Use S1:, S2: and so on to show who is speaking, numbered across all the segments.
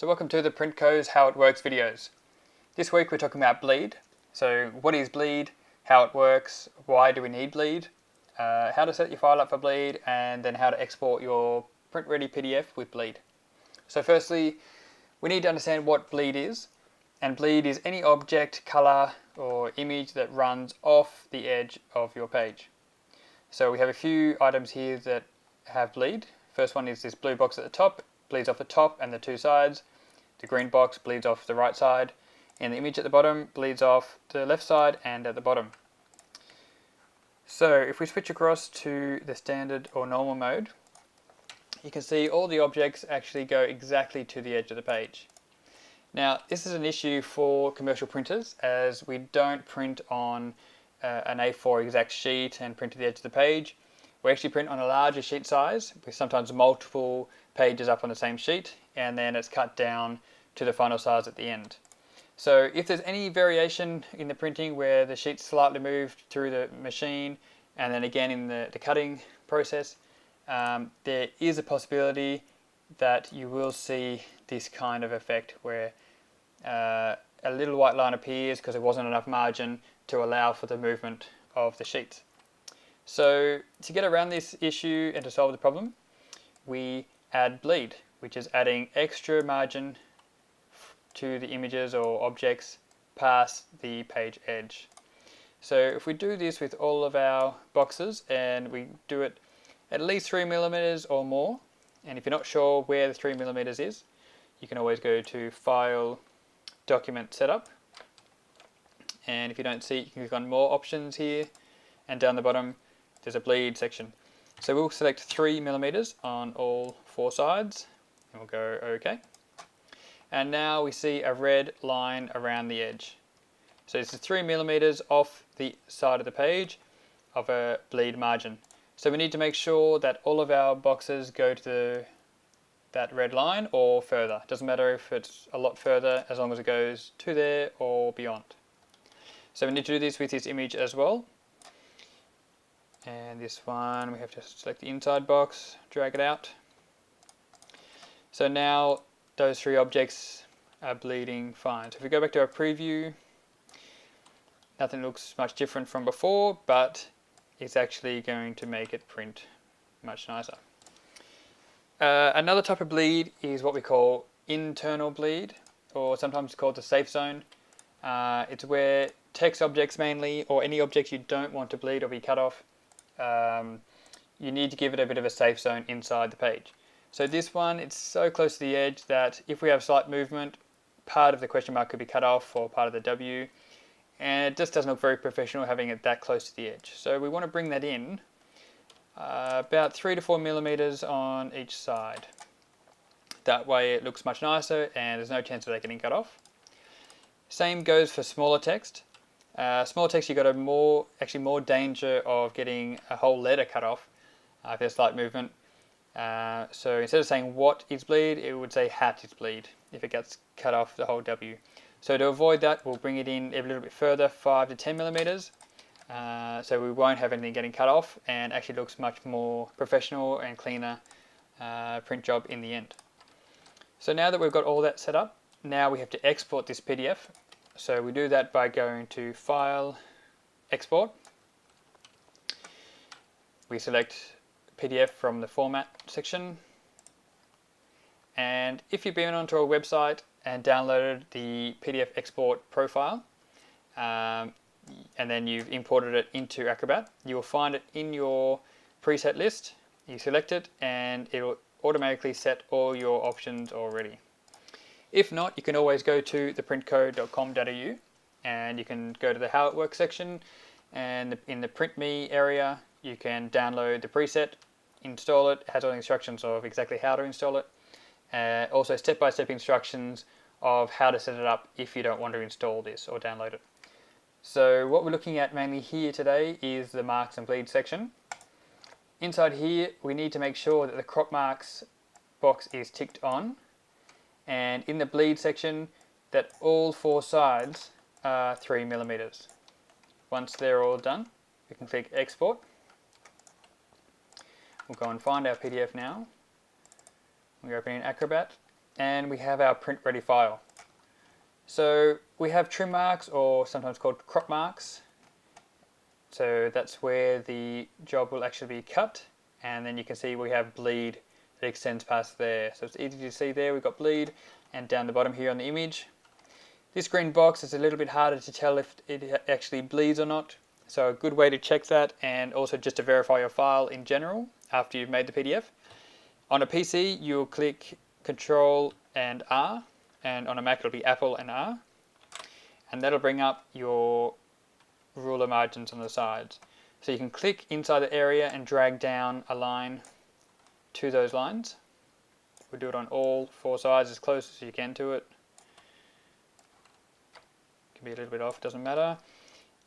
S1: welcome to the Print Co's How It Works videos. This week we're talking about bleed. So what is bleed, how it works, why do we need bleed, how to set your file up for bleed, and then how to export your print-ready PDF with bleed. So firstly, we need to understand what bleed is. And bleed is any object, color, or image that runs off the edge of your page. So we have a few items here that have bleed. First one is this blue box at the top, bleeds off the top and the two sides. The green box bleeds off the right side, and the image at the bottom bleeds off the left side and at the bottom. So if we switch across to the standard or normal mode, you can see all the objects actually go exactly to the edge of the page. Now this is an issue for commercial printers, as we don't print on an A4 exact sheet and print to the edge of the page. We actually print on a larger sheet size with sometimes multiple pages up on the same sheet, and then it's cut down to the final size at the end. So if there's any variation in the printing where the sheet's slightly moved through the machine and then again in the cutting process, there is a possibility that you will see this kind of effect where a little white line appears because there wasn't enough margin to allow for the movement of the sheets. So to get around this issue and to solve the problem, we add bleed, which is adding extra margin to the images or objects past the page edge. So if we do this with all of our boxes and we do it at least 3mm or more, and if you're not sure where the 3mm is, you can always go to File, Document Setup, and if you don't see it, you can click on More Options here, and down the bottom there's a bleed section. So we'll select 3mm on all four sides, and we'll go OK. And now we see a red line around the edge. So this is 3mm off the side of the page of a bleed margin. So we need to make sure that all of our boxes go to that red line or further. Doesn't matter if it's a lot further, as long as it goes to there or beyond. So we need to do this with this image as well. And this one, we have to select the inside box, drag it out. So now those three objects are bleeding fine. So if we go back to our preview, nothing looks much different from before, but it's actually going to make it print much nicer. Another type of bleed is what we call internal bleed, or sometimes called the safe zone. It's where text objects mainly, or any objects you don't want to bleed or be cut off, you need to give it a bit of a safe zone inside the page. So this one, it's so close to the edge that if we have slight movement, part of the question mark could be cut off or part of the W, and it just doesn't look very professional having it that close to the edge. So we want to bring that in about 3 to 4mm on each side. That way it looks much nicer and there's no chance of that getting cut off. Same goes for smaller text. Smaller text, you've got actually more danger of getting a whole letter cut off if there's slight movement. So instead of saying what is bleed, it would say hat is bleed if it gets cut off the whole W. So to avoid that, we'll bring it in a little bit further, 5 to 10mm, so we won't have anything getting cut off, and actually looks much more professional and cleaner print job in the end. So now that we've got all that set up, now we have to export this PDF. So we do that by going to File, Export. We select PDF from the Format section, and if you've been onto our website and downloaded the PDF export profile, and then you've imported it into Acrobat, you will find it in your preset list. You select it and it will automatically set all your options already. If not, you can always go to theprintco.com.au and you can go to the How It Works section, and in the Print Me area you can download the preset, install it. It has all the instructions of exactly how to install it. Also step-by-step instructions of how to set it up if you don't want to install this or download it. So what we're looking at mainly here today is the marks and bleed section. Inside here we need to make sure that the crop marks box is ticked on, and in the bleed section that all four sides are 3mm. Once they're all done, we can click Export. We'll go and find our PDF now. We open in Acrobat, and we have our print ready file. So we have trim marks, or sometimes called crop marks. So that's where the job will actually be cut, and then you can see we have bleed that extends past there. So it's easy to see there, we've got bleed, and down the bottom here on the image. This green box is a little bit harder to tell if it actually bleeds or not. So a good way to check that, and also just to verify your file in general after you've made the PDF. On a PC, you'll click Control and R, and on a Mac it'll be Apple and R. And that'll bring up your ruler margins on the sides. So you can click inside the area and drag down a line to those lines. We'll do it on all 4 sides as close as you can to it. Can be a little bit off, doesn't matter.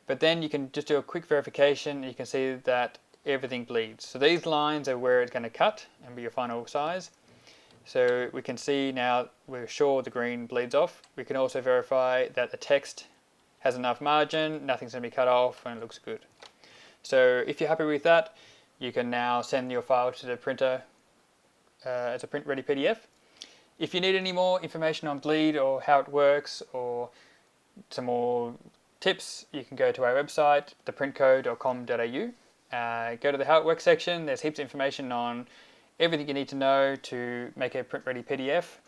S1: But then you can just do a quick verification, and you can see that everything bleeds. So these lines are where it's going to cut and be your final size. So we can see now we're sure the green bleeds off. We can also verify that the text has enough margin, nothing's going to be cut off, and it looks good. So if you're happy with that, you can now send your file to the printer as a print ready PDF. If you need any more information on bleed or how it works, or some more tips, you can go to our website, theprintco.com.au. Go to the how it works section. There's heaps of information on everything you need to know to make a print ready PDF.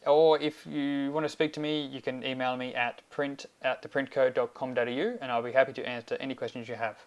S1: Or if you want to speak to me, you can email me at print@theprintco.com.au, and I'll be happy to answer any questions you have.